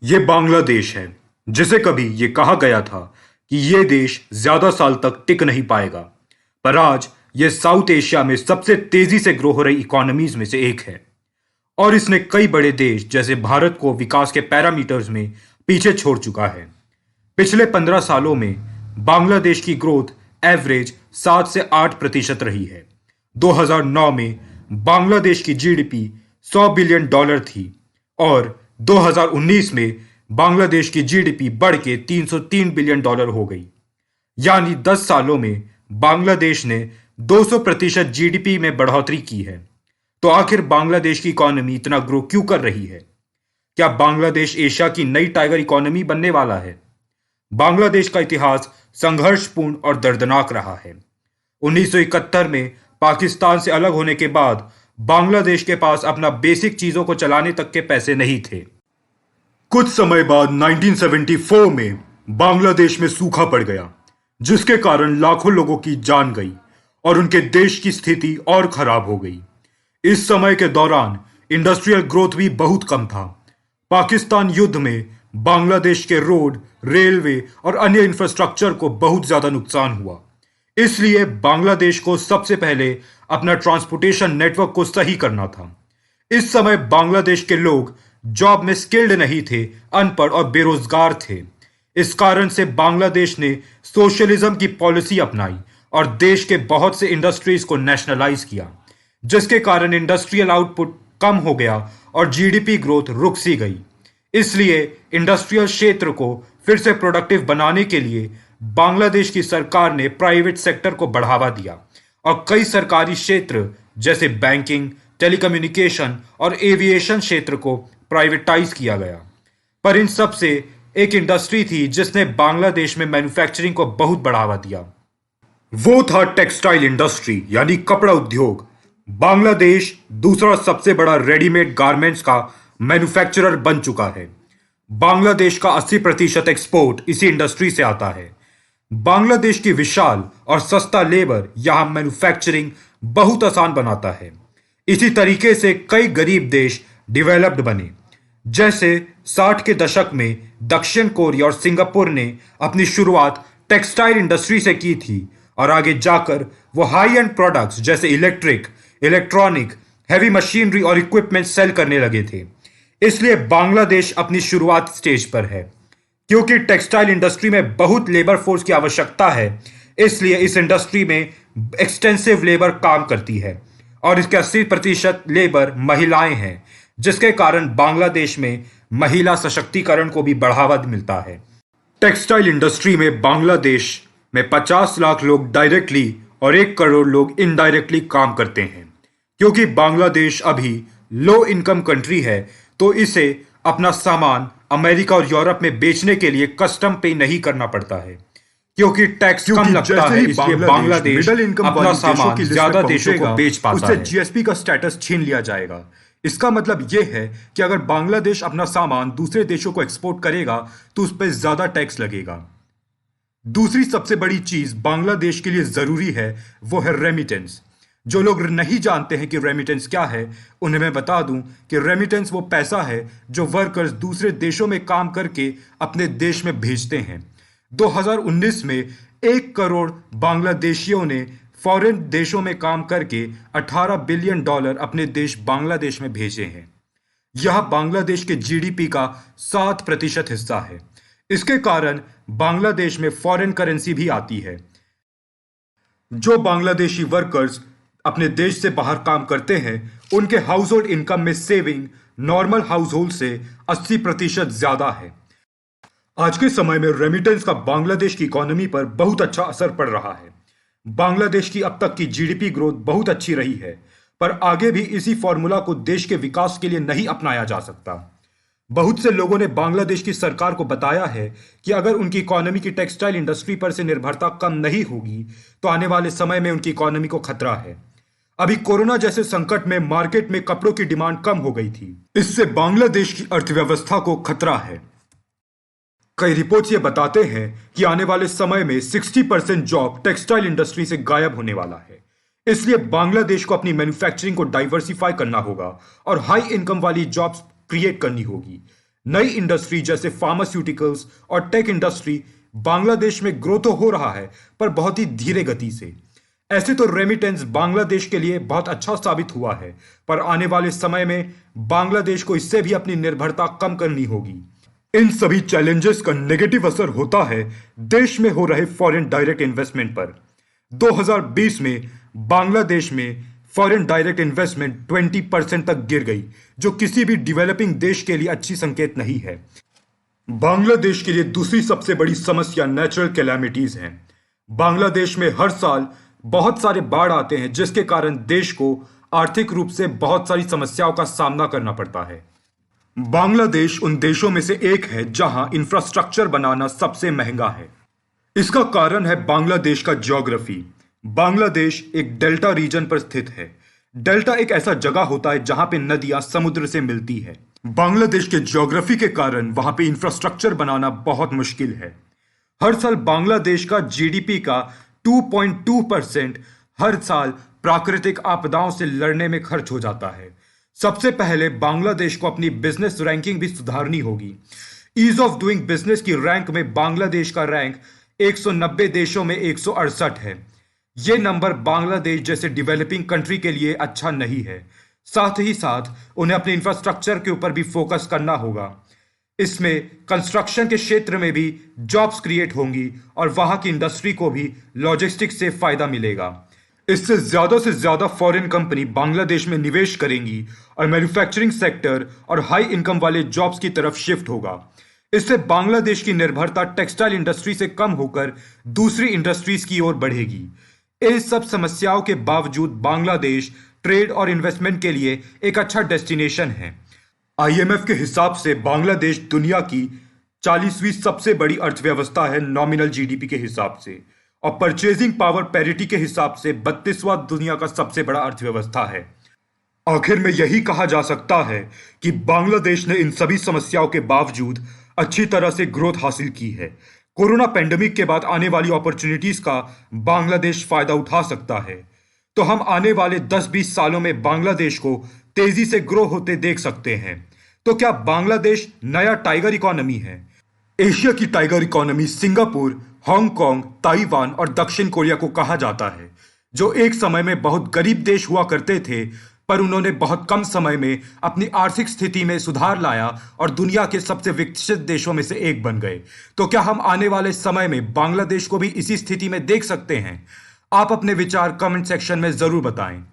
ये बांग्लादेश है, जिसे कभी ये कहा गया था कि ये देश ज्यादा साल तक टिक नहीं पाएगा, पर आज ये साउथ एशिया में सबसे तेजी से ग्रो हो रही इकोनॉमीज में से एक है। और इसने कई बड़े देश जैसे भारत को विकास के पैरामीटर्स में पीछे छोड़ चुका है। पिछले 15 सालों में बांग्लादेश की ग्रोथ एवरेज 7 से 8% रही है। 2009 में बांग्लादेश की जीडीपी $100 बिलियन थी और 2019 में बांग्लादेश की जीडीपी बढ़ के $303 बिलियन हो गई। यानी 10 सालों में बांग्लादेश ने 200% जीडीपी में बढ़ोतरी की है। तो आखिर बांग्लादेश की इकोनॉमी इतना ग्रो क्यों कर रही है? क्या बांग्लादेश एशिया की नई टाइगर इकोनॉमी बनने वाला है? बांग्लादेश का इतिहास संघर्षपूर्ण और दर्दनाक रहा है। 1971 में पाकिस्तान से अलग होने के बाद बांग्लादेश के पास अपना बेसिक चीजों को चलाने तक के पैसे नहीं थे। कुछ समय बाद 1974 में बांग्लादेश में सूखा पड़ गया, जिसके कारण लाखों लोगों की जान गई और उनके देश की स्थिति और खराब हो गई। इस समय के दौरान इंडस्ट्रियल ग्रोथ भी बहुत कम था। पाकिस्तान युद्ध में बांग्लादेश के रोड, रेलवे और अन्य इंफ्रास्ट्रक्चर को बहुत ज्यादा नुकसान हुआ। इसलिए बांग्लादेश को सबसे पहले अपना ट्रांसपोर्टेशन नेटवर्क को सही करना था। इस समय बांग्लादेश के लोग जॉब में स्किल्ड नहीं थे, अनपढ़ और बेरोजगार थे। इस कारण से बांग्लादेश ने सोशलिज्म की पॉलिसी अपनाई और देश के बहुत से इंडस्ट्रीज को नेशनलाइज किया, जिसके कारण इंडस्ट्रियल आउटपुट कम हो गया और जीडीपी ग्रोथ रुक सी गई। इसलिए इंडस्ट्रियल क्षेत्र को फिर से प्रोडक्टिव बनाने के लिए बांग्लादेश की सरकार ने प्राइवेट सेक्टर को बढ़ावा दिया और कई सरकारी क्षेत्र जैसे बैंकिंग, टेलीकम्युनिकेशन और एविएशन क्षेत्र को प्राइवेटाइज किया गया। पर इन सब से एक इंडस्ट्री थी जिसने बांग्लादेश में मैन्युफैक्चरिंग को बहुत बढ़ावा दिया। वो था टेक्सटाइल इंडस्ट्री, यानी कपड़ा उद्योग। बांग्लादेश दूसरा सबसे बड़ा रेडीमेड गारमेंट्स का मैन्युफैक्चरर बन चुका है। बांग्लादेश का 80% एक्सपोर्ट इसी इंडस्ट्री से आता है। बांग्लादेश की विशाल और सस्ता लेबर यहां मैन्युफैक्चरिंग बहुत आसान बनाता है। इसी तरीके से कई गरीब देश डेवलप्ड बने। जैसे 60 के दशक में दक्षिण कोरिया और सिंगापुर ने अपनी शुरुआत टेक्सटाइल इंडस्ट्री से की थी और आगे जाकर वो हाई एंड प्रोडक्ट्स जैसे इलेक्ट्रॉनिक, हैवी मशीनरी और इक्विपमेंट सेल करने लगे थे। इसलिए बांग्लादेश अपनी शुरुआत स्टेज पर है। क्योंकि टेक्सटाइल इंडस्ट्री में बहुत लेबर फोर्स की आवश्यकता है, इसलिए इस इंडस्ट्री में एक्सटेंसिव लेबर काम करती है और इसके 80% लेबर महिलाएं हैं, जिसके कारण बांग्लादेश में महिला सशक्तिकरण को भी बढ़ावा मिलता है। टेक्सटाइल इंडस्ट्री में बांग्लादेश में 50 लाख लोग डायरेक्टली और 1 करोड़ लोग इनडायरेक्टली काम करते हैं। क्योंकि बांग्लादेश अभी लो इनकम कंट्री है, तो इसे अपना सामान अमेरिका और यूरोप में बेचने के लिए कस्टम पे नहीं करना पड़ता है। क्योंकि टैक्स कम लगता है, इसलिए बांग्लादेश अपना सामान ज्यादा देशों को बेच पाता है। उससे जीएसपी का स्टेटस छीन लिया जाएगा। इसका मतलब यह है कि अगर बांग्लादेश अपना सामान दूसरे देशों को एक्सपोर्ट करेगा तो उस पर ज्यादा टैक्स लगेगा। दूसरी सबसे बड़ी चीज बांग्लादेश के लिए जरूरी है, वो है रेमिटेंस। जो लोग नहीं जानते हैं कि रेमिटेंस क्या है, उन्हें मैं बता दूं कि रेमिटेंस वो पैसा है जो वर्कर्स दूसरे देशों में काम करके अपने देश में भेजते हैं। 2019 में 1 करोड़ बांग्लादेशियों ने फॉरेन देशों में काम करके $18 बिलियन अपने देश बांग्लादेश में भेजे हैं। यह बांग्लादेश के जीडीपी का 7% हिस्सा है। इसके कारण बांग्लादेश में फॉरेन करेंसी भी आती है। जो बांग्लादेशी वर्कर्स अपने देश से बाहर काम करते हैं, उनके हाउस होल्ड इनकम में सेविंग नॉर्मल हाउस होल्ड से 80% ज्यादा है। आज के समय में रेमिटेंस का बांग्लादेश की इकोनॉमी पर बहुत अच्छा असर पड़ रहा है। बांग्लादेश की अब तक की जीडीपी ग्रोथ बहुत अच्छी रही है, पर आगे भी इसी फॉर्मूला को देश के विकास के लिए नहीं अपनाया जा सकता। बहुत से लोगों ने बांग्लादेश की सरकार को बताया है कि अगर उनकी इकोनॉमी की टेक्सटाइल इंडस्ट्री पर से निर्भरता कम नहीं होगी तो आने वाले समय में उनकी इकोनॉमी को खतरा है। अभी कोरोना जैसे संकट में मार्केट में कपड़ों की डिमांड कम हो गई थी। इससे बांग्लादेश की अर्थव्यवस्था को खतरा है। कई रिपोर्ट्स ये बताते हैं कि आने वाले समय में 60% जॉब टेक्सटाइल इंडस्ट्री से गायब होने वाला है। इसलिए बांग्लादेश को अपनी मैन्युफैक्चरिंग को डाइवर्सिफाई करना होगा और हाई इनकम वाली जॉब्स क्रिएट करनी होगी। नई इंडस्ट्री जैसे फार्मास्यूटिकल्स और टेक इंडस्ट्री बांग्लादेश में ग्रो तो हो रहा है, पर बहुत ही धीरे गति से। ऐसे तो रेमिटेंस बांग्लादेश के लिए बहुत अच्छा साबित हुआ है, पर आने वाले समय में बांग्लादेश को इससे भी अपनी निर्भरता कम करनी होगी। इन सभी चैलेंजेस का नेगेटिव असर होता है देश में हो रहे फॉरेन डायरेक्ट इन्वेस्टमेंट पर। 2020 में बांग्लादेश में फॉरेन डायरेक्ट इन्वेस्टमेंट 20% तक गिर गई, जो किसी भी डेवलपिंग देश के लिए अच्छी संकेत नहीं है। बांग्लादेश के लिए दूसरी सबसे बड़ी समस्या नेचुरल कैलामिटीज हैं। बांग्लादेश में हर साल बहुत सारे बाढ़ आते हैं, जिसके कारण देश को आर्थिक रूप से बहुत सारी समस्याओं का सामना करना पड़ता है। बांग्लादेश उन देशों में से एक है जहां इंफ्रास्ट्रक्चर बनाना सबसे महंगा है। इसका कारण है बांग्लादेश का ज्योग्राफी। बांग्लादेश एक डेल्टा रीजन पर स्थित है। डेल्टा एक ऐसा जगह होता है जहां पे नदियां समुद्र से मिलती है। बांग्लादेश के ज्योग्राफी के कारण वहां पे इंफ्रास्ट्रक्चर बनाना बहुत मुश्किल है। हर साल बांग्लादेश का जीडीपी का 2.2% हर साल प्राकृतिक आपदाओं से लड़ने में खर्च हो जाता है। सबसे पहले बांग्लादेश को अपनी बिजनेस रैंकिंग भी सुधारनी होगी। ईज ऑफ डूइंग बिजनेस की रैंक में बांग्लादेश का रैंक 190 देशों में 168 है। यह नंबर बांग्लादेश जैसे डेवलपिंग कंट्री के लिए अच्छा नहीं है। साथ ही साथ उन्हें अपने इंफ्रास्ट्रक्चर के ऊपर भी फोकस करना होगा। इसमें कंस्ट्रक्शन के क्षेत्र में भी जॉब्स क्रिएट होंगी और वहां की इंडस्ट्री को भी लॉजिस्टिक्स से फायदा मिलेगा। इससे से ज्यादा फॉरेन कंपनी बांग्लादेश में निवेश करेंगी और मैन्युफैक्चरिंग सेक्टर और हाई इनकम वाले जॉब्स की तरफ शिफ्ट होगा। इससे बांग्लादेश की निर्भरता टेक्सटाइल इंडस्ट्री से कम होकर दूसरी इंडस्ट्रीज की ओर बढ़ेगी। इन सब समस्याओं के बावजूद बांग्लादेश ट्रेड और इन्वेस्टमेंट के लिए एक अच्छा डेस्टिनेशन है। आईएमएफ के हिसाब से बांग्लादेश दुनिया की 40वीं सबसे बड़ी अर्थव्यवस्था है नॉमिनल जीडीपी के हिसाब से, और परचेजिंग पावर पैरिटी के हिसाब से 32वां दुनिया का सबसे बड़ा अर्थव्यवस्था है। आखिर में यही कहा जा सकता है कि बांग्लादेश ने इन सभी समस्याओं के बावजूद अच्छी तरह से ग्रोथ हासिल की है। कोरोना पैंडेमिक के बाद आने वाली अपॉर्चुनिटीज का बांग्लादेश फायदा उठा सकता है। तो हम आने वाले 10-20 सालों में बांग्लादेश को तेजी से ग्रो होते देख सकते हैं। तो क्या बांग्लादेश नया टाइगर इकोनॉमी है? एशिया की tiger economy Singapore, Hong Kong, Taiwan और दक्षिण कोरिया को कहा जाता है, जो एक समय में बहुत गरीब देश हुआ करते थे, पर उन्होंने बहुत कम समय में अपनी आर्थिक स्थिति में सुधार लाया और दुनिया के सबसे विकसित देशों में से एक बन गए। तो क्या हम आने वाले समय में बांग्लादेश को भी इसी स्थिति में देख सकते हैं? आप अपने विचार कमेंट सेक्शन में जरूर बताएं।